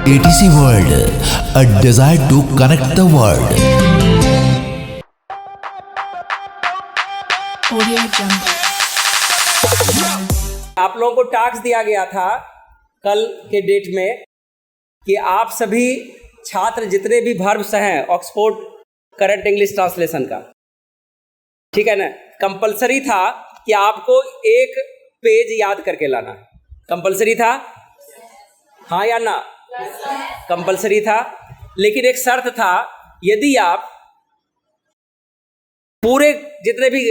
ATC World, a desire to connect the world. Audio Jungle. आप लोगों को task दिया गया था कल के डेट में कि आप सभी छात्र जितने भी वर्ब्स हैं ऑक्सफोर्ड करंट इंग्लिश ट्रांसलेशन का, ठीक है ना, कंपलसरी था कि आपको एक पेज याद करके लाना। कंपलसरी था, हाँ या ना? कंपलसरी था, लेकिन एक शर्त था, यदि आप पूरे जितने भी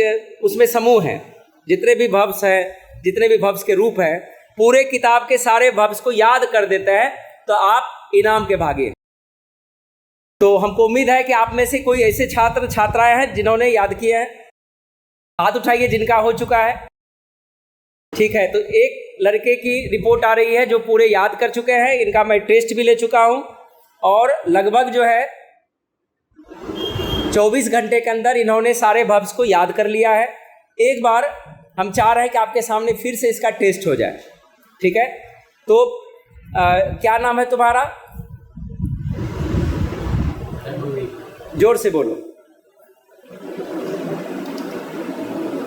उसमें समूह हैं, जितने भी वर्ब्स हैं, जितने भी वर्ब्स के रूप हैं, पूरे किताब के सारे वर्ब्स को याद कर देते हैं तो आप इनाम के भागी हैं। तो हमको उम्मीद है कि आप में से कोई ऐसे छात्र छात्राएं हैं जिन्होंने याद किए हैं। हाथ उठाइए जिनका हो चुका है। ठीक है, तो एक लड़के की रिपोर्ट आ रही है जो पूरे याद कर चुके हैं। इनका मैं टेस्ट भी ले चुका हूं और लगभग जो है 24 घंटे के अंदर इन्होंने सारे वर्ब्स को याद कर लिया है। एक बार हम चाह रहे हैं कि आपके सामने फिर से इसका टेस्ट हो जाए। ठीक है, तो क्या नाम है तुम्हारा? जोर से बोलो।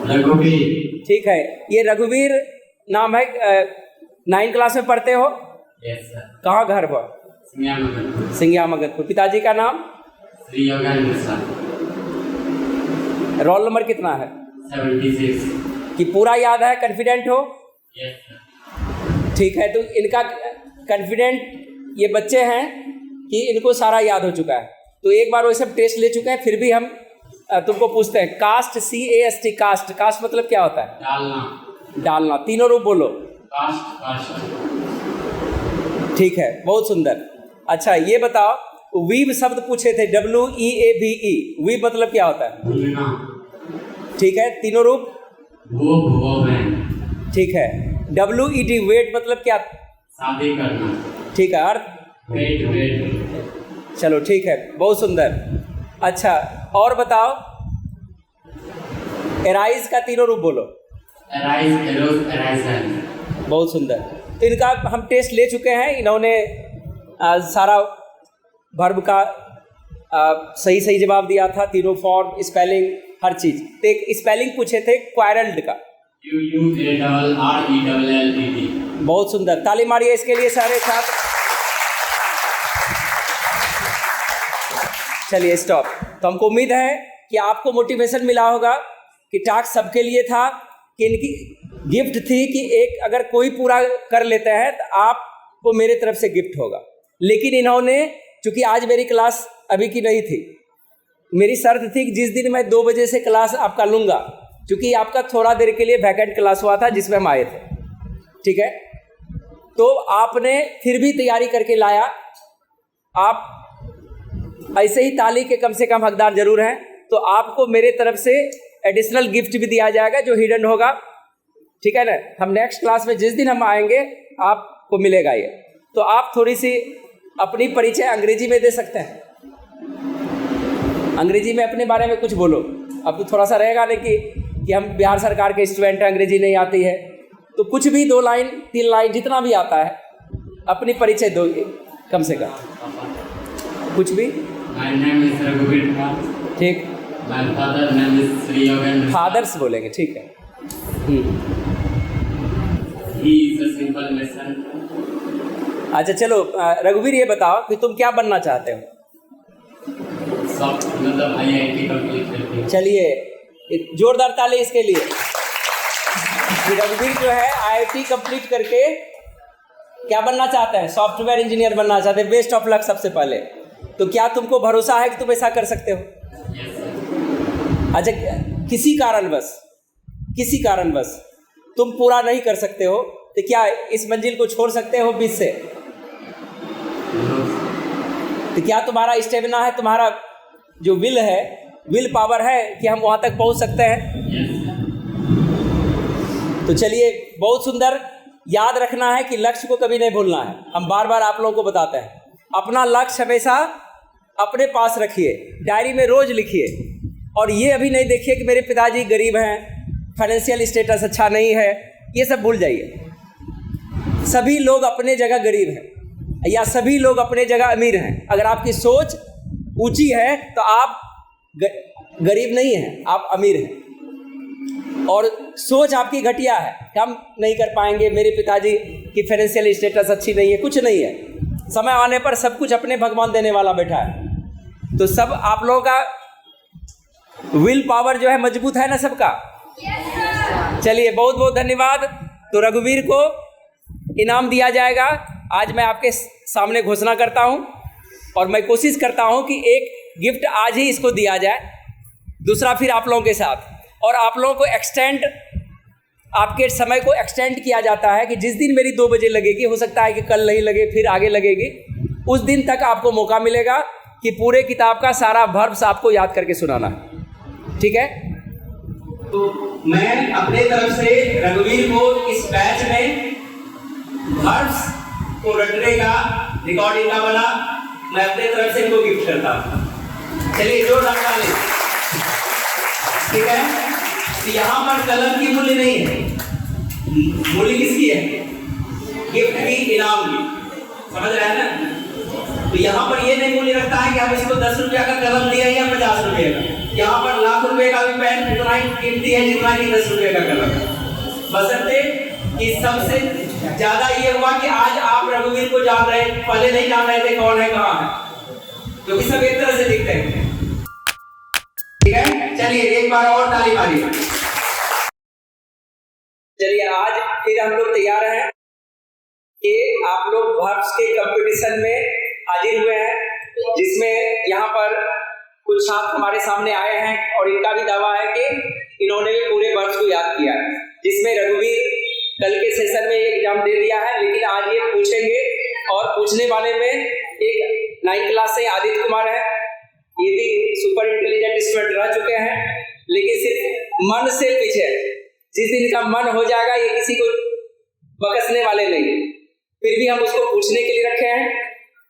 रघुवीर। ठीक है, ये रघुवीर नाम है। 9th क्लास में पढ़ते हो? Yes sir. कहाँ घर पर? सिंगिया मगधपुर। पिताजी का नाम? Shri Yogendra sir. Roll number कितना है? 76। कि पूरा याद है? कॉन्फिडेंट हो? Yes sir. ठीक है, तो इनका कॉन्फिडेंट ये बच्चे हैं कि इनको सारा याद हो चुका है। तो एक बार वो सब टेस्ट ले चुके हैं, फिर भी हम तुमको पूछते हैं। कास्ट, CAST, कास्ट, कास्ट मतलब क्या होता है? डालना। डालना। तीनों रूप बोलो। Cast, cast. ठीक है, बहुत सुंदर। अच्छा, ये बताओ, वीव शब्द पूछे थे, WEAVE, वीव मतलब क्या होता है? भूलना। ठीक है, तीनों रूप। वो ठीक है, WED, वेट मतलब क्या? शादी करना। ठीक है, अर्थ? वेट। चलो ठीक है, बहुत सुंदर। अच्छा, और बताओ, एराइज का तीनों रूप बोलो। Arise, arose, arisen. बहुत सुंदर। तो इनका हम टेस्ट ले चुके हैं। इन्होंने सारा वर्ब का सही सही जवाब दिया था, तीनों फॉर्म, स्पेलिंग, हर चीज। तो एक स्पेलिंग पूछे थे क्वायरल्ड का। QUARRELLED। बहुत सुंदर, ताली मारिए इसके लिए सारे छात्र। चलिए स्टॉप। तो हमको उम्मीद है कि आपको मोटिवेशन मिला होगा कि टास्क सबके लिए था, कि इनकी गिफ्ट थी कि एक अगर कोई पूरा कर लेता है तो आपको मेरे तरफ से गिफ्ट होगा। लेकिन इन्होंने, चूंकि आज मेरी क्लास अभी की नहीं थी, मेरी शर्त थी कि जिस दिन मैं 2 बजे से क्लास आपका लूँगा, क्योंकि आपका थोड़ा देर के लिए वैकेंट क्लास हुआ था जिसमें हम आए थे। ठीक है, तो आपने फिर भी तैयारी करके लाया। आप ऐसे ही ताली के कम से कम हकदार जरूर हैं। तो आपको मेरे तरफ से एडिशनल गिफ्ट भी दिया जाएगा जो हिडन होगा। ठीक है ना? हम नेक्स्ट क्लास में जिस दिन हम आएंगे आपको मिलेगा ये। तो आप थोड़ी सी अपनी परिचय अंग्रेजी में दे सकते हैं। अंग्रेजी में अपने बारे में कुछ बोलो। अब तो थोड़ा सा रहेगा नहीं कि हम बिहार सरकार के स्टूडेंट हैं, अंग्रेजी नहीं आती है, तो कुछ भी 2 लाइन 3 लाइन जितना भी आता है अपनी परिचय दो कम से कम, कुछ भी। My name is रघुवीर कुमार। ठीक। My father name is Shri Yogendra. Fathers बोलेंगे, ठीक है। He is a simple mason। अच्छा चलो, रघुवीर ये बताओ कि तुम क्या बनना चाहते हो? मतलब IIT कंप्लीट करके। चलिए एक जोरदार ताली इसके लिए। कि रघुवीर जो है IIT कंप्लीट करके क्या बनना चाहते हैं? सॉफ्टवेयर इंजीनियर बनना चाहते हैं। बेस्ट ऑफ लक सबसे पहले। तो क्या तुमको भरोसा है कि तुम ऐसा कर सकते हो? Yes sir. अच्छा, किसी कारणवश तुम पूरा नहीं कर सकते हो तो क्या इस मंजिल को छोड़ सकते हो बीच से? तो क्या तुम्हारा स्टेमिना है, तुम्हारा जो विल है, विल पावर है कि हम वहाँ तक पहुँच सकते हैं? Yes sir. तो चलिए, बहुत सुंदर। याद रखना है कि लक्ष्य को कभी नहीं भूलना है। हम बार बार आप लोगों को बताते हैं, अपना लक्ष्य हमेशा अपने पास रखिए, डायरी में रोज लिखिए। और ये अभी नहीं देखिए कि मेरे पिताजी गरीब हैं, फाइनेंशियल स्टेटस अच्छा नहीं है, ये सब भूल जाइए। सभी लोग अपने जगह गरीब हैं। या सभी लोग अपने जगह अमीर हैं। अगर आपकी सोच ऊंची है तो आप गरीब नहीं हैं, आप अमीर हैं। और सोच आपकी घटिया है, काम नहीं कर पाएंगे, मेरे पिताजी की फाइनेंशियल स्टेटस अच्छी नहीं है, कुछ नहीं है। समय आने पर सब कुछ अपने भगवान देने वाला बैठा है। तो सब आप लोगों का विल पावर जो है मजबूत है ना सबका। चलिए बहुत बहुत धन्यवाद। तो रघुवीर को इनाम दिया जाएगा। आज मैं आपके सामने घोषणा करता हूं और मैं कोशिश करता हूं कि एक गिफ्ट आज ही इसको दिया जाए, दूसरा फिर आप लोगों के साथ, और आप लोगों को एक्सटेंड, आपके समय को एक्सटेंड किया जाता है कि जिस दिन मेरी 2 बजे लगेगी, हो सकता है कि कल नहीं लगे, फिर आगे लगेगी, उस दिन तक आपको मौका मिलेगा कि पूरे किताब का सारा वर्ब्स आपको याद करके सुनाना है। ठीक है? तो मैं अपने तरफ से रघुवीर को इस बैच में वर्ब्स को रटने का, रिकॉर्डिंग का बना, मैं अपने तरफ से इनको गिफ्ट करता हूँ। चलिए जोरदार ताली। ठीक है? तो यहाँ पर कलम की मूल्य नहीं है, मूल्य किसकी है? गिफ्ट की, इनाम की। समझ रहे हैं ना? तो यहाँ पर ये नहीं मूल्य रखता है कि हम इसको 10 रुपया का कलम दिया या 50 रुपये का। यहाँ पर लाख रुपए का भी पेन इतना ही कीमती है जितना कि 10 रुपये का कलम। बशर्ते कि सबसे ज्यादा ये हुआ कि आज आप रघुवीर को जान रहे, पहले नहीं जान रहे थे कौन है कहाँ है, क्योंकि सब एक तरह से दिखते हैं। ठीक है? चलिए एक बार और ताली मारिए। चलिए आज फिर हम लोग तैयार हैं कि आप लोग वर्ब्स के कंपटीशन में हाजिर हुए हैं, जिसमें यहाँ पर कुछ छात्र हमारे सामने आए हैं और इनका भी दावा है कि इन्होंने भी पूरे वर्ब्स को याद किया है, जिसमें रघुवीर कल के सेशन में एग्जाम दे दिया है, लेकिन आज ये पूछेंगे। और पूछने वाले में एक 9th क्लास से आदित्य कुमार है, ये भी सुपर इंटेलिजेंट स्टूडेंट रह चुके हैं, लेकिन सिर्फ मन से पीछे है। जिस दिन का मन हो जाएगा ये किसी को बकसने वाले नहीं, फिर भी हम उसको पूछने के लिए रखे हैं।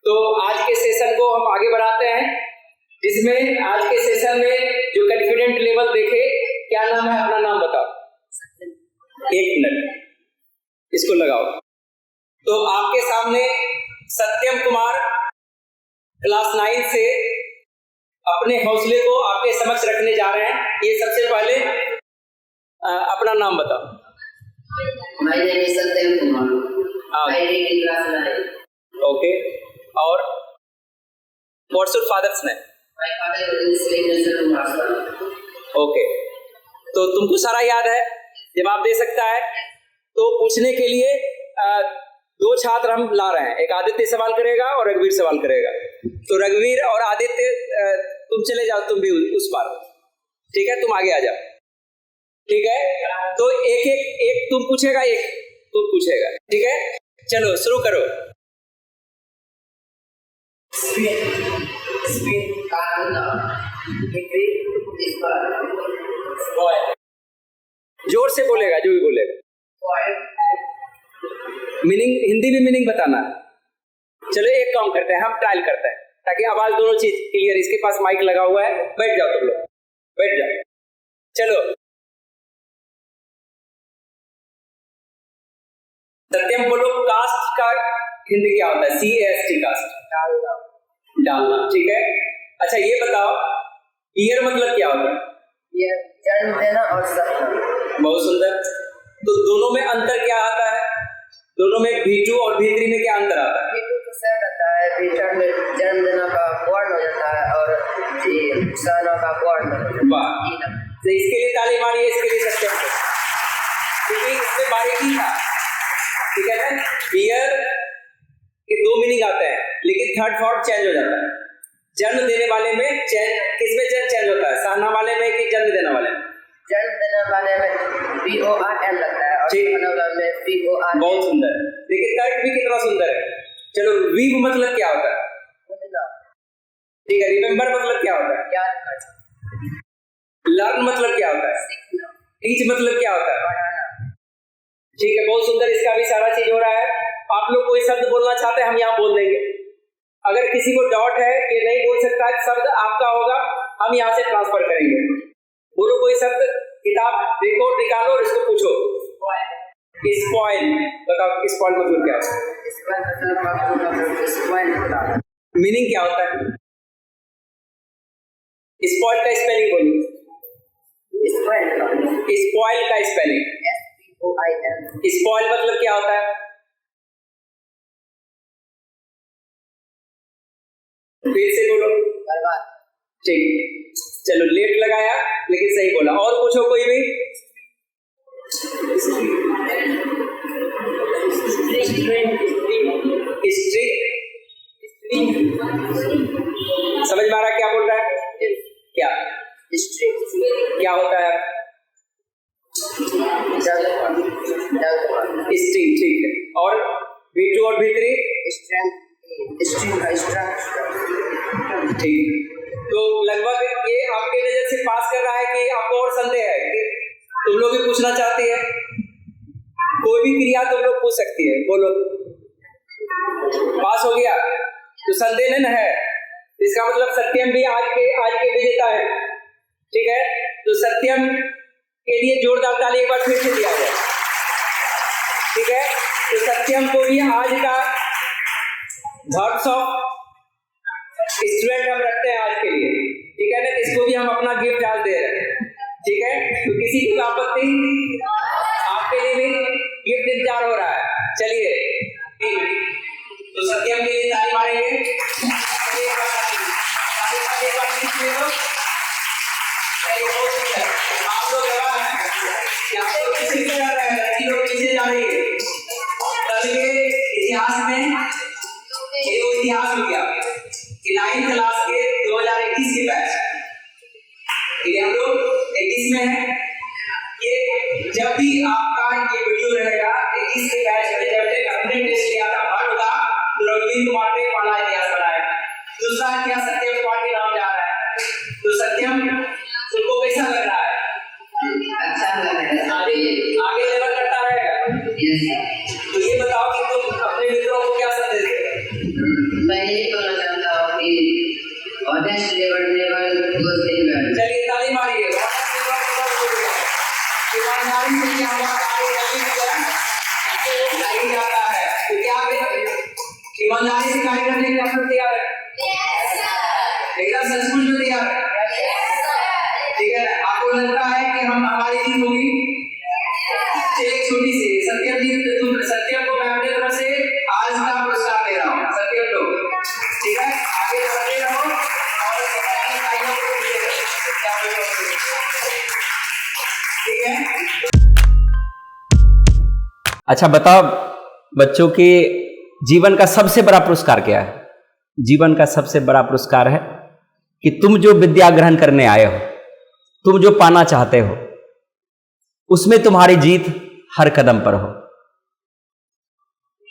तो आज के सेशन को हम आगे बढ़ाते हैं, जिसमें आज के सेशन में जो कॉन्फिडेंट लेवल देखे। क्या नाम है? अपना नाम बताओ। 1 मिनट इसको लगाओ। तो आपके सामने सत्यम कुमार क्लास 9 से अपने हौसले को आपके समक्ष रखने जा रहे हैं। ये सबसे पहले अपना नाम बताओ। My name is Satyam Kumar. I read in class 9. Okay. और what's your father's name? My father is Mr. Kumar. Okay. तो तुमको सारा याद है, जवाब दे सकता है। तो पूछने के लिए 2 छात्र हम ला रहे हैं, एक आदित्य सवाल करेगा और रघुवीर सवाल करेगा। तो रघुवीर और आदित्य तुम चले जाओ, तुम भी उस पार। ठीक है? तुम आगे आ जाओ। ठीक है? तो एक तुम पूछेगा, एक तुम पूछेगा। ठीक है? चलो शुरू करो। जोर से बोलेगा जो भी बोलेगा। मीनिंग, हिंदी में मीनिंग बताना है। चलो एक काम करते हैं, हम ट्रायल करते हैं ताकि आवाज दोनों चीज क्लियर। इसके पास माइक लगा हुआ है, बैठ जाओ तुम लोग, बैठ जाओ। चलो सत्यम बोलो, कास्ट का हिंदी क्या होता है? CAST कास्ट, डालना। ठीक है? अच्छा ये बताओ, ईयर मतलब क्या होता है? ये जन्म देना और सपना। बहुत सुंदर। तो दोनों में अंतर क्या आता है? दोनों में V2 और V3 में क्या अंतर आता है? V2 तो सेट आता है, V3 में जन्म देना का वर्ण हो जाता है और सहना का वर्ण। वाह, तो इसके लिए ताली मारिए, इसके लिए सत्यम को, क्योंकि इसमें बारीकी था। ठीक है ना? ईयर के 2 मीनिंग आते हैं, लेकिन थर्ड फोर्थ चेंज हो जाता है। जन्म देने वाले में किसमें चेंज होता है? सहना वाले में कि जन्म देने वाले में? जन्म देने वाले में VORN लगता है और सहना वाले में VOR। बहुत सुंदर। देखिए तर्क भी कितना सुंदर है। चलो वीव मतलब क्या होता है? ठीक है। रिमेम्बर मतलब क्या होता है? याद करना। लर्न मतलब क्या होता है? सीखना। टीच मतलब क्या होता है? पढ़ाना। ठीक है, बहुत सुंदर। इसका भी सारा चीज हो रहा है। आप लोग कोई शब्द बोलना चाहते हैं, हम यहाँ बोल देंगे। अगर किसी को डाउट है कि नहीं बोल सकता है, शब्द आपका होगा, हम यहाँ से ट्रांसफर करेंगे। बोलो कोई शब्द, किताब देखो, निकालो और इसको पूछो। स्पॉइल, बताओ स्पॉइल मतलब क्या है? इसका मतलब स्पॉइल होता है। मीनिंग क्या होता है? स्पॉइल का स्पेलिंग बोलिए। स्पॉइल का स्पेलिंग SPOIL। स्पॉइल मतलब क्या होता है? फिर से बोलो। बर्बाद। ठीक, चलो लेट लगाया लेकिन सही बोला। और पूछो कोई भी। समझ में आ रहा क्या बोल रहा है? क्या क्या होता है? स्ट्रिंग, ठीक है। और V2 और V3 ठीक। तो लगभग ये आपके नजर से पास कर रहा है कि आपको और संदेह है कि तुम लोग भी पूछना चाहती है? कोई भी क्रिया तुम लोग पूछ सकती है, बोलो। पास हो गया तो संदेह नहीं है, इसका मतलब सत्यम भी आज के विजेता है। ठीक है, तो सत्यम के लिए जोरदार ताली एक बार फिर से दिया जाए। ठीक है, तो सत्यम को भी आज का वर्ड्स ऑफ स्टूडेंट हम रखते हैं आज के लिए। ठीक है ना, इसको भी हम अपना गिफ्ट आज दे रहे हैं। ठीक है, तो किसी को आपत्ति? आपके लिए भी गिफ्ट इंतजार हो रहा है। चलिए, तो सत्यम के लिए ताली मारेंगे। आप लोग गवाह हैं कि आप लोग किसी से जा रहे हैं, लड़की लोग पीछे जा रही है। कल के इतिहास में ये वो इतिहास हो गया कि 9th क्लास के 2021 के बैच, ठीक है, हम लोग 21 में है। ये जब भी आपका ये वीडियो रहेगा 21 के बैच में, जब तक हमने टेस्ट किया था भारत का, तो रघुवीर कुमार ने पहला इतिहास बनाया। दूसरा क्या सत्यम कुमार के नाम जा रहा है। तो सत्यम तुमको कैसा लग रहा है? अच्छा लग रहा है। आगे लेवल करता रहेगा। तो ये बताओ कि तुम अपने मित्रों को क्या संदेश देते? मैं यही कहना चाहता हूँ कि ऑनेस्ट लेवल चलिए ताली मारिए। ईमानदारी से क्या हुआ कार्य करने जाता है, तो क्या ईमानदारी से कार्य करने के लिए हम लोग तैयार है? एकदम सचमुच में तैयार है? ठीक है, आपको लगता है कि हम हमारी जीत होगी? चलिए छोटी सी सत्यम जी, तुम सत्यम को मैं अपनी तरफ से आज का पुरस्कार दे रहा हूँ। सत्यम लोग, ठीक है, आगे बढ़ते रहो और ठीक है। अच्छा बताओ, बच्चों के जीवन का सबसे बड़ा पुरस्कार क्या है? जीवन का सबसे बड़ा पुरस्कार है कि तुम जो विद्या ग्रहण करने आए हो, तुम जो पाना चाहते हो, उसमें तुम्हारी जीत हर कदम पर हो।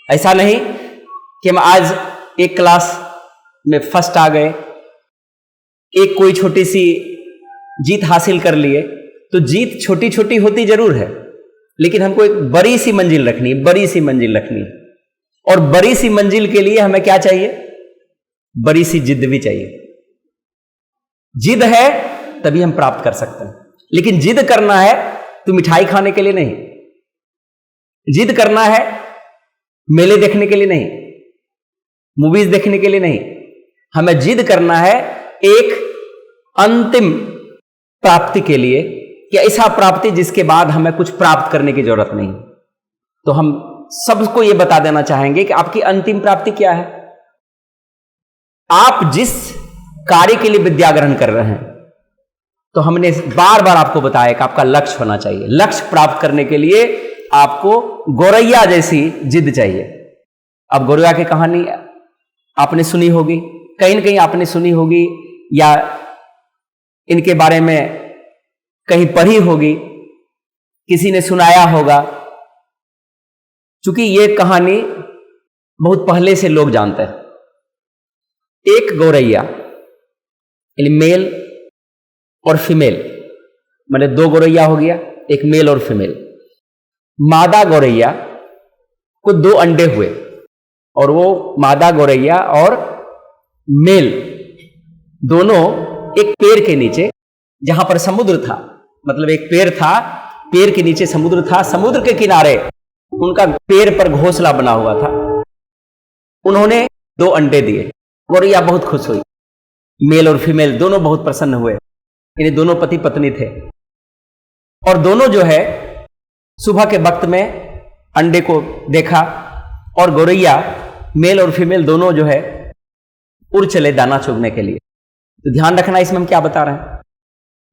ऐसा नहीं कि हम आज एक क्लास में फर्स्ट आ गए, एक कोई छोटी सी जीत हासिल कर लिए। तो जीत छोटी छोटी होती जरूर है, लेकिन हमको एक बड़ी सी मंजिल रखनी है, बड़ी सी मंजिल रखनी है। और बड़ी सी मंजिल के लिए हमें क्या चाहिए? बड़ी सी जिद भी चाहिए। जिद है तभी हम प्राप्त कर सकते हैं। लेकिन जिद करना है तो मिठाई खाने के लिए नहीं, जिद करना है मेले देखने के लिए नहीं, मूवीज देखने के लिए नहीं। हमें जिद करना है एक अंतिम प्राप्ति के लिए, कि ऐसा प्राप्ति जिसके बाद हमें कुछ प्राप्त करने की जरूरत नहीं। तो हम सबको यह बता देना चाहेंगे कि आपकी अंतिम प्राप्ति क्या है। आप जिस कार्य के लिए विद्या ग्रहण कर रहे हैं, तो हमने बार बार आपको बताया कि आपका लक्ष्य होना चाहिए। लक्ष्य प्राप्त करने के लिए आपको गौरैया जैसी जिद चाहिए। अब गौरैया की कहानी आपने सुनी होगी, कहीं ना कहीं आपने सुनी होगी, या इनके बारे में कहीं पढ़ी होगी, किसी ने सुनाया होगा। चूंकि ये कहानी बहुत पहले से लोग जानते हैं। एक गौरैया, मेल और फीमेल, मैंने दो गौरैया हो गया, एक मेल और फीमेल। मादा गौरैया को दो अंडे हुए, और वो मादा गौरैया और मेल दोनों एक पेड़ के नीचे, जहां पर समुद्र था, मतलब एक पेड़ था, पेड़ के नीचे समुद्र था, समुद्र के किनारे उनका पैर पर घोंसला बना हुआ था। उन्होंने 2 अंडे दिए। गौरैया बहुत खुश हुई। मेल और फीमेल दोनों बहुत प्रसन्न हुए। इन्हें दोनों पति पत्नी थे और दोनों जो है सुबह के वक्त में अंडे को देखा और गौरैया मेल और फीमेल दोनों जो है उड़ चले दाना चुगने के लिए। तो ध्यान रखना इसमें हम क्या बता रहे हैं,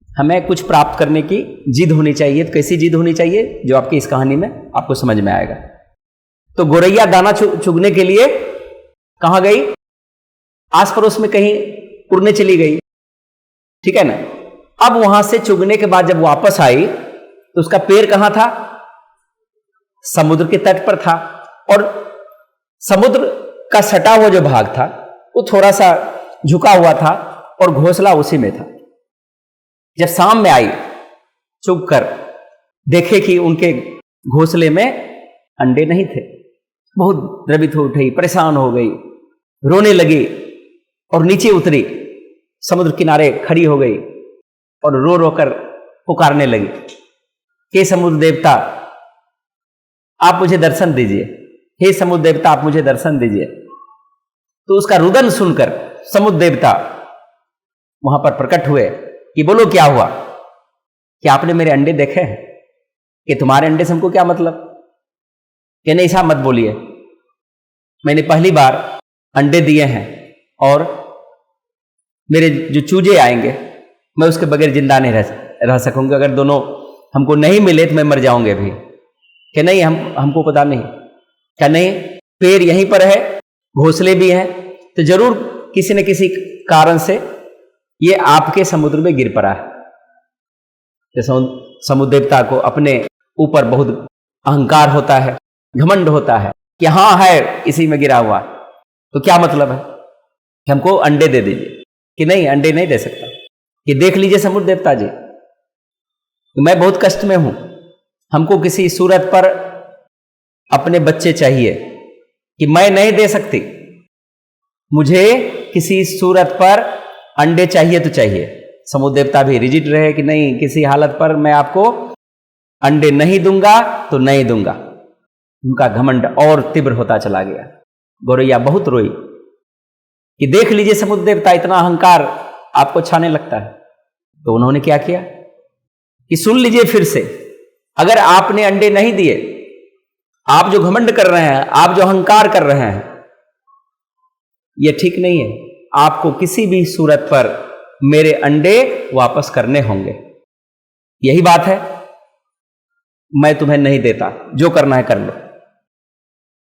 हमें कुछ प्राप्त करने की जिद होनी चाहिए। तो कैसी जिद होनी चाहिए जो आपकी इस कहानी में आपको समझ में आएगा। तो गौरैया दाना चुगने के लिए कहां गई, आस पड़ोस में कहीं उड़ने चली गई, ठीक है ना। अब वहां से चुगने के बाद जब वापस आई तो उसका पैर कहां था, समुद्र के तट पर था और समुद्र का सटा हुआ जो भाग था वो थोड़ा सा झुका हुआ था और घोंसला उसी में था। जब शाम में आई चुग कर देखे कि उनके घोंसले में अंडे नहीं थे, बहुत द्रवित हो उठी, परेशान हो गई, रोने लगी और नीचे उतरी, समुद्र किनारे खड़ी हो गई और रो रो कर पुकारने लगी कि समुद्र देवता आप मुझे दर्शन दीजिए, हे समुद्र देवता आप मुझे दर्शन दीजिए। तो उसका रुदन सुनकर समुद्र देवता वहां पर प्रकट हुए कि बोलो क्या हुआ, कि आपने मेरे अंडे देखे हैं, कि तुम्हारे अंडे से हमको क्या मतलब, कि नहीं ऐसा मत बोलिए, मैंने पहली बार अंडे दिए हैं और मेरे जो चूजे आएंगे मैं उसके बगैर जिंदा नहीं रह सकूंगा, अगर दोनों हमको नहीं मिले तो मैं मर जाऊंगे भी। कि नहीं हमको पता नहीं, क्या नहीं पैर यहीं पर है, घोंसले भी हैं, तो जरूर किसी न किसी कारण से ये आपके समुद्र में गिर पड़ा है। जैसे समुद्र देवता को अपने ऊपर बहुत अहंकार होता है, घमंड होता है कि हाँ है इसी में गिरा हुआ, तो क्या मतलब है कि हमको अंडे दे दीजिए, कि नहीं अंडे नहीं दे सकता, कि देख लीजिए समुद्र देवता जी तो मैं बहुत कष्ट में हूं, हमको किसी सूरत पर अपने बच्चे चाहिए, कि मैं नहीं दे सकती, मुझे किसी सूरत पर अंडे चाहिए तो चाहिए। समुद्र देवता भी रिजिड रहे कि नहीं किसी हालत पर मैं आपको अंडे नहीं दूंगा तो नहीं दूंगा। उनका घमंड और तीव्र होता चला गया। गौरैया बहुत रोई कि देख लीजिए समुद्र देवता इतना अहंकार आपको छाने लगता है। तो उन्होंने क्या किया कि सुन लीजिए फिर से, अगर आपने अंडे नहीं दिए, आप जो घमंड कर रहे हैं, आप जो अहंकार कर रहे हैं, यह ठीक नहीं है। आपको किसी भी सूरत पर मेरे अंडे वापस करने होंगे, यही बात है, मैं तुम्हें नहीं देता, जो करना है कर लो।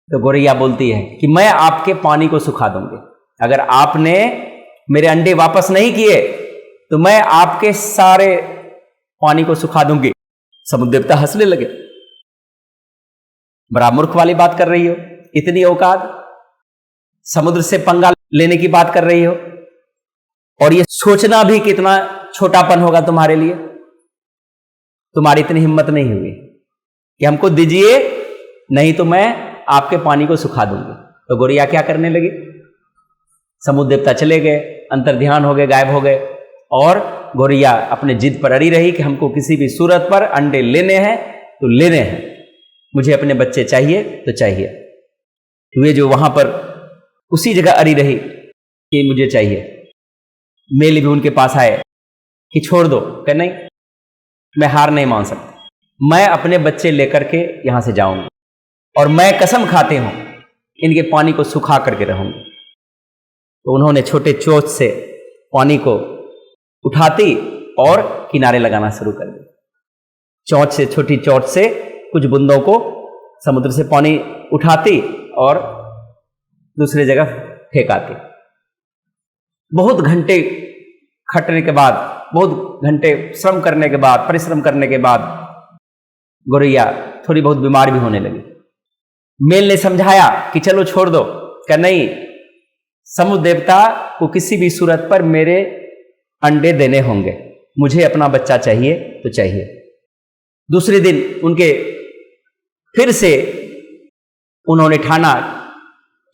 तो गौरैया बोलती है कि मैं आपके पानी को सुखा दूंगी, अगर आपने मेरे अंडे वापस नहीं किए तो मैं आपके सारे पानी को सुखा दूंगी। समुद्र देवता हंसने लगे, बड़ा मूर्ख वाली बात कर रही हो, इतनी औकात, समुद्र से पंगा लेने की बात कर रही हो, और ये सोचना भी कितना छोटापन होगा तुम्हारे लिए, तुम्हारी इतनी हिम्मत नहीं हुई कि हमको दीजिए नहीं तो मैं आपके पानी को सुखा दूंगी। तो गौरैया क्या करने लगी, समुद्र देवता चले गए, अंतर ध्यान हो गए, गायब हो गए, और गौरैया अपने जिद पर अड़ी रही कि हमको किसी भी सूरत पर अंडे लेने हैं तो लेने हैं, मुझे अपने बच्चे चाहिए तो चाहिए। वे जो वहां पर उसी जगह अड़ी रही कि मुझे चाहिए। मेल भी उनके पास आए कि छोड़ दो, कह नहीं मैं हार नहीं मान सकता, मैं अपने बच्चे लेकर के यहां से जाऊंगी और मैं कसम खाती हूं इनके पानी को सुखा करके रहूंगी। तो उन्होंने छोटे चोंच से पानी को उठाती और किनारे लगाना शुरू कर दिया। चोंच से, छोटी चोंच से कुछ बूंदों को समुद्र से पानी उठाती और दूसरी जगह फेंकाती। बहुत घंटे खटने के बाद, बहुत घंटे श्रम करने के बाद, परिश्रम करने के बाद गौरैया थोड़ी बहुत बीमार भी होने लगी। मेल ने समझाया कि चलो छोड़ दो, क्या नहीं समुद्र देवता को किसी भी सूरत पर मेरे अंडे देने होंगे, मुझे अपना बच्चा चाहिए तो चाहिए। दूसरे दिन उनके फिर से उन्होंने ठाना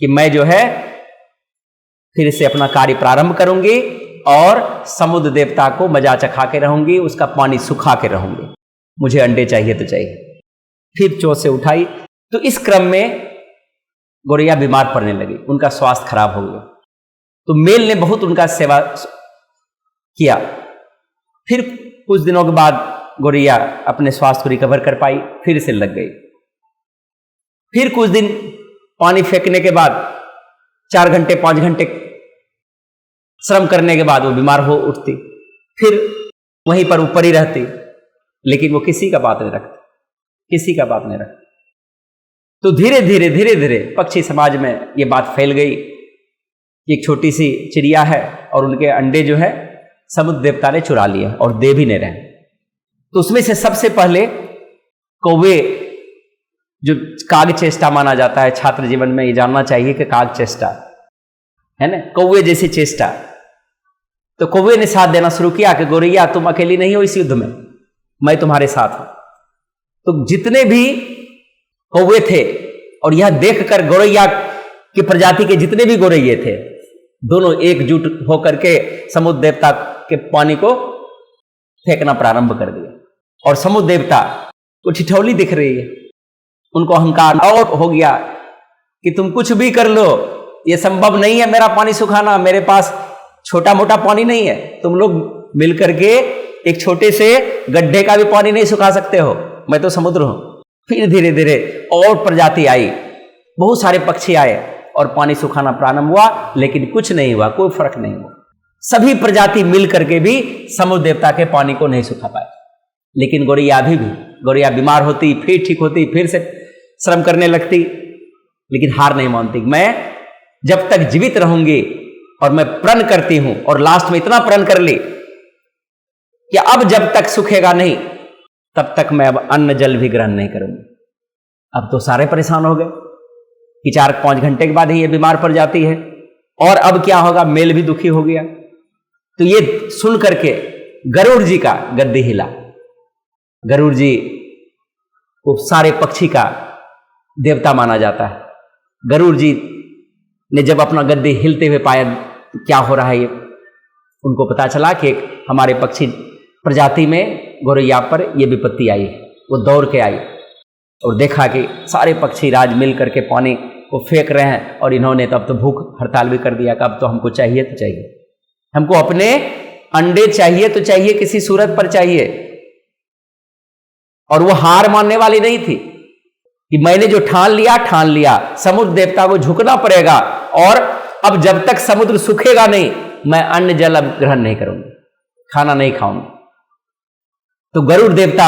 कि मैं जो है फिर से अपना कार्य प्रारंभ करूंगी और समुद्र देवता को मजा चखा के रहूंगी, उसका पानी सुखा के रहूंगी, मुझे अंडे चाहिए तो चाहिए। फिर चोंच से उठाई तो इस क्रम में गौरैया बीमार पड़ने लगी, उनका स्वास्थ्य खराब हो गया। तो मेल ने बहुत उनका सेवा किया। फिर कुछ दिनों के बाद गौरैया अपने स्वास्थ्य को रिकवर कर पाई, फिर से लग गई। फिर कुछ दिन पानी फेंकने के बाद 4 घंटे 5 घंटे श्रम करने के बाद वो बीमार हो उठती, फिर वहीं पर वो पड़ी रहती, लेकिन वो किसी का बात नहीं रखती, किसी का बात नहीं रखती। तो धीरे धीरे पक्षी समाज में ये बात फैल गई कि एक छोटी सी चिड़िया है और उनके अंडे जो है समुद्र देवता ने चुरा लिए और दे भी नहीं रहे। तो उसमें से सबसे पहले कौवे, जो काग चेष्टा माना जाता है, छात्र जीवन में ये जानना चाहिए कि काग चेष्टा है ना, कौवे जैसी चेष्टा। तो कौवे ने साथ देना शुरू किया कि गौरैया तुम अकेली नहीं हो इस युद्ध में, मैं तुम्हारे साथ हूं। तो जितने भी कौवे थे और यह देखकर गौरैया की प्रजाति के जितने भी गौरैये थे, दोनों एकजुट होकर के समुद्र देवता के पानी को फेंकना प्रारंभ कर दिया। और समुद्र देवता को ठिठौली दिख रही है, उनको अहंकार और हो गया कि तुम कुछ भी कर लो, ये संभव नहीं है मेरा पानी सुखाना, मेरे पास छोटा मोटा पानी नहीं है, तुम लोग मिलकर के एक छोटे से गड्ढे का भी पानी नहीं सुखा सकते हो, मैं तो समुद्र हूं। फिर धीरे धीरे और प्रजाति आई, बहुत सारे पक्षी आए और पानी सुखाना प्रारंभ हुआ, लेकिन कुछ नहीं हुआ, कोई फर्क नहीं हुआ। सभी प्रजाति मिल करके भी समुद्र देवता के पानी को नहीं सुखा पाए। लेकिन गौरैया भी गौरैया बीमार होती, फिर ठीक होती, फिर से श्रम करने लगती, लेकिन हार नहीं मानती। मैं जब तक जीवित रहूंगी और मैं प्रण करती हूं, और लास्ट में इतना प्रण कर ली कि अब जब तक सूखेगा नहीं तब तक मैं अब अन्न जल भी ग्रहण नहीं करूंगी। अब तो सारे परेशान हो गए कि 4-5 घंटे के बाद ही ये बीमार पड़ जाती है, और अब क्या होगा, मेल भी दुखी हो गया। तो ये सुन करके गरुड़ जी का गद्दी हिला। गरुड़ जी को सारे पक्षी का देवता माना जाता है। गरुड़ जी ने जब अपना गद्दी हिलते हुए पाया क्या हो रहा है, ये उनको पता चला कि हमारे पक्षी प्रजाति में गौरैया पर ये विपत्ति आई है। वो दौड़ के आई और देखा कि सारे पक्षी राज मिल करके पानी को फेंक रहे हैं, और इन्होंने तब तो भूख हड़ताल भी कर दिया कि अब तो हमको चाहिए तो चाहिए, हमको अपने अंडे चाहिए तो चाहिए, किसी सूरत पर चाहिए। और वो हार मानने वाली नहीं थी कि मैंने जो ठान लिया, समुद्र देवता को झुकना पड़ेगा, और अब जब तक समुद्र सूखेगा नहीं मैं अन्न जल अब ग्रहण नहीं करूंगी, खाना नहीं खाऊंगी। तो गरुड़ देवता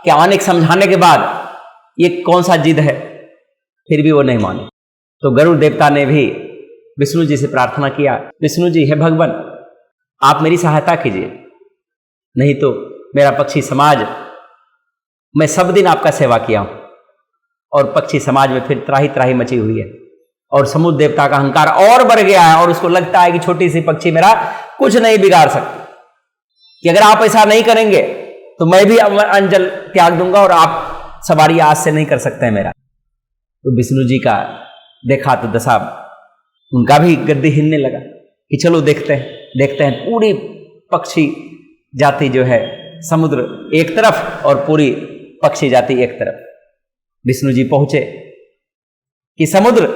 के आने के समझाने के बाद ये कौन सा जिद है, फिर भी वो नहीं माने। तो गरुड़ देवता ने भी विष्णु जी से प्रार्थना किया, विष्णु जी, हे भगवान, आप मेरी सहायता कीजिए, नहीं तो मेरा पक्षी समाज, मैं सब दिन आपका सेवा किया हूं, और पक्षी समाज में फिर त्राही त्राही मची हुई है, और समुद्र देवता का अहंकार और बढ़ गया है, और उसको लगता है कि छोटी सी पक्षी मेरा कुछ नहीं बिगाड़ सकती, कि अगर आप ऐसा नहीं करेंगे तो मैं भी अन्न जल त्याग दूंगा और आप सवारी आज से नहीं कर सकते हैं मेरा। तो विष्णु जी का देखा तो दशा, उनका भी गद्दी हिलने लगा कि चलो देखते हैं। पूरी पक्षी जाति जो है समुद्र एक तरफ और पूरी पक्षी जाति एक तरफ। विष्णु जी पहुंचे कि समुद्र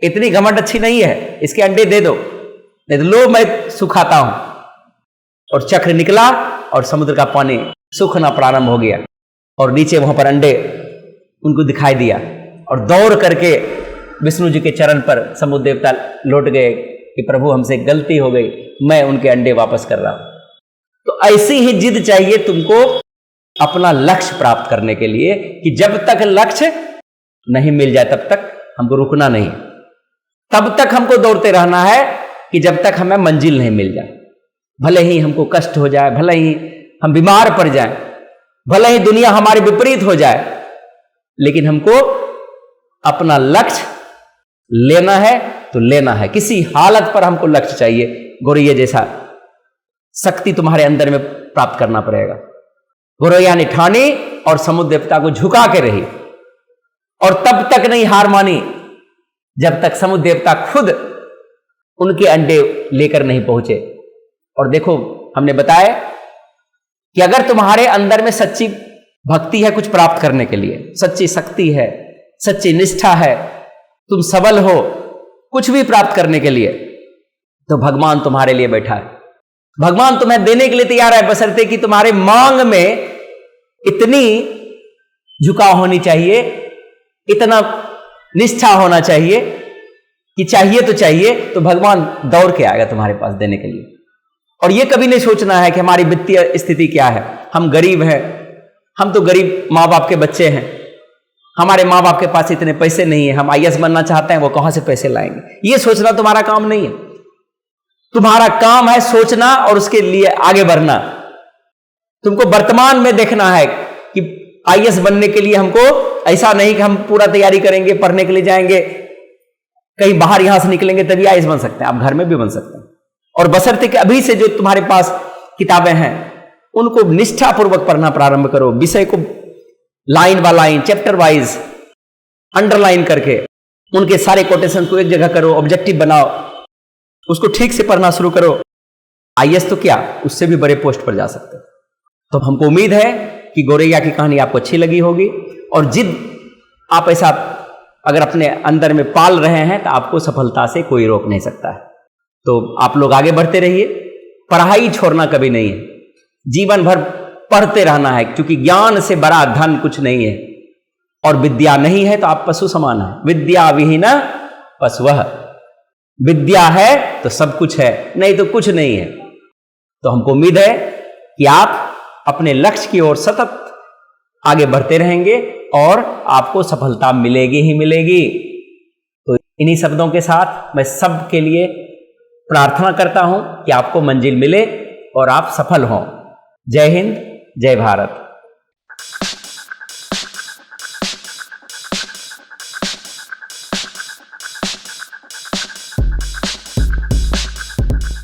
इतनी घमंड अच्छी नहीं है, इसके अंडे दे दो, नहीं तो लो मैं सुखाता हूं। और चक्र निकला और समुद्र का पानी सूखना प्रारंभ हो गया, और नीचे वहां पर अंडे उनको दिखाई दिया, और दौड़ करके विष्णु जी के चरण पर समुद्र देवता लौट गए कि प्रभु हमसे गलती हो गई, मैं उनके अंडे वापस कर रहा हूं। तो ऐसी ही जिद चाहिए तुमको अपना लक्ष्य प्राप्त करने के लिए, कि जब तक लक्ष्य नहीं मिल जाए तब तक हमको रुकना नहीं, तब तक हमको दौड़ते रहना है कि जब तक हमें मंजिल नहीं मिल जाए। भले ही हमको कष्ट हो जाए, भले ही हम बीमार पड़ जाएं, भले ही दुनिया हमारी विपरीत हो जाए, लेकिन हमको अपना लक्ष्य लेना है तो लेना है। किसी हालत पर हमको लक्ष्य चाहिए। गौरैया जैसा शक्ति तुम्हारे अंदर में प्राप्त करना पड़ेगा। गौरैया ने ठानी और समुद्र देवता को झुका के रही, और तब तक नहीं हार मानी जब तक समुद्र देवता खुद उनके अंडे लेकर नहीं पहुंचे। और देखो, हमने बताया कि अगर तुम्हारे अंदर में सच्ची भक्ति है कुछ प्राप्त करने के लिए, सच्ची शक्ति है, सच्ची निष्ठा है, तुम सबल हो कुछ भी प्राप्त करने के लिए, तो भगवान तुम्हारे लिए बैठा है। भगवान तुम्हें देने के लिए तैयार है, बशर्ते कि तुम्हारे मांग में इतनी झुकाव होनी चाहिए, इतना निष्ठा होना चाहिए कि चाहिए तो भगवान दौड़ के आएगा तुम्हारे पास देने के लिए। और यह कभी नहीं सोचना है कि हमारी वित्तीय स्थिति क्या है, हम गरीब हैं, हम तो गरीब माँ बाप के बच्चे हैं, हमारे माँ बाप के पास इतने पैसे नहीं है, हम IAS बनना चाहते हैं, वो कहां से पैसे लाएंगे। यह सोचना तुम्हारा काम नहीं है। तुम्हारा काम है सोचना और उसके लिए आगे बढ़ना। तुमको वर्तमान में देखना है कि IAS बनने के लिए हमको ऐसा नहीं कि हम पूरा तैयारी करेंगे, पढ़ने के लिए जाएंगे, कहीं बाहर यहां से निकलेंगे तभी IAS बन सकते हैं। आप घर में भी बन सकते हैं। और बशर्ते कि अभी से जो तुम्हारे पास किताबें हैं उनको निष्ठापूर्वक पढ़ना प्रारंभ करो, विषय को line by line, chapter wise underline करके उनके सारे कोटेशन को एक जगह करो, ऑब्जेक्टिव बनाओ, उसको ठीक से पढ़ना शुरू करो। IAS तो क्या, उससे भी बड़े पोस्ट पर जा सकते हो। तो हमको उम्मीद है कि गौरैया की कहानी आपको अच्छी लगी होगी, और जिद आप ऐसा अगर अपने अंदर में पाल रहे हैं तो आपको सफलता से कोई रोक नहीं सकता है। तो आप लोग आगे बढ़ते रहिए, पढ़ाई छोड़ना कभी नहीं है, जीवन भर पढ़ते रहना है, क्योंकि ज्ञान से बड़ा धन कुछ नहीं है। और विद्या नहीं है तो आप पशु समान है, विद्या विहीन पशुः, विद्या है तो सब कुछ है, नहीं तो कुछ नहीं है। तो हमको उम्मीद है कि आप अपने लक्ष्य की ओर सतत आगे बढ़ते रहेंगे और आपको सफलता मिलेगी ही मिलेगी। तो इन्हीं शब्दों के साथ मैं सबके लिए प्रार्थना करता हूं कि आपको मंजिल मिले और आप सफल हों। जय हिंद, जय भारत।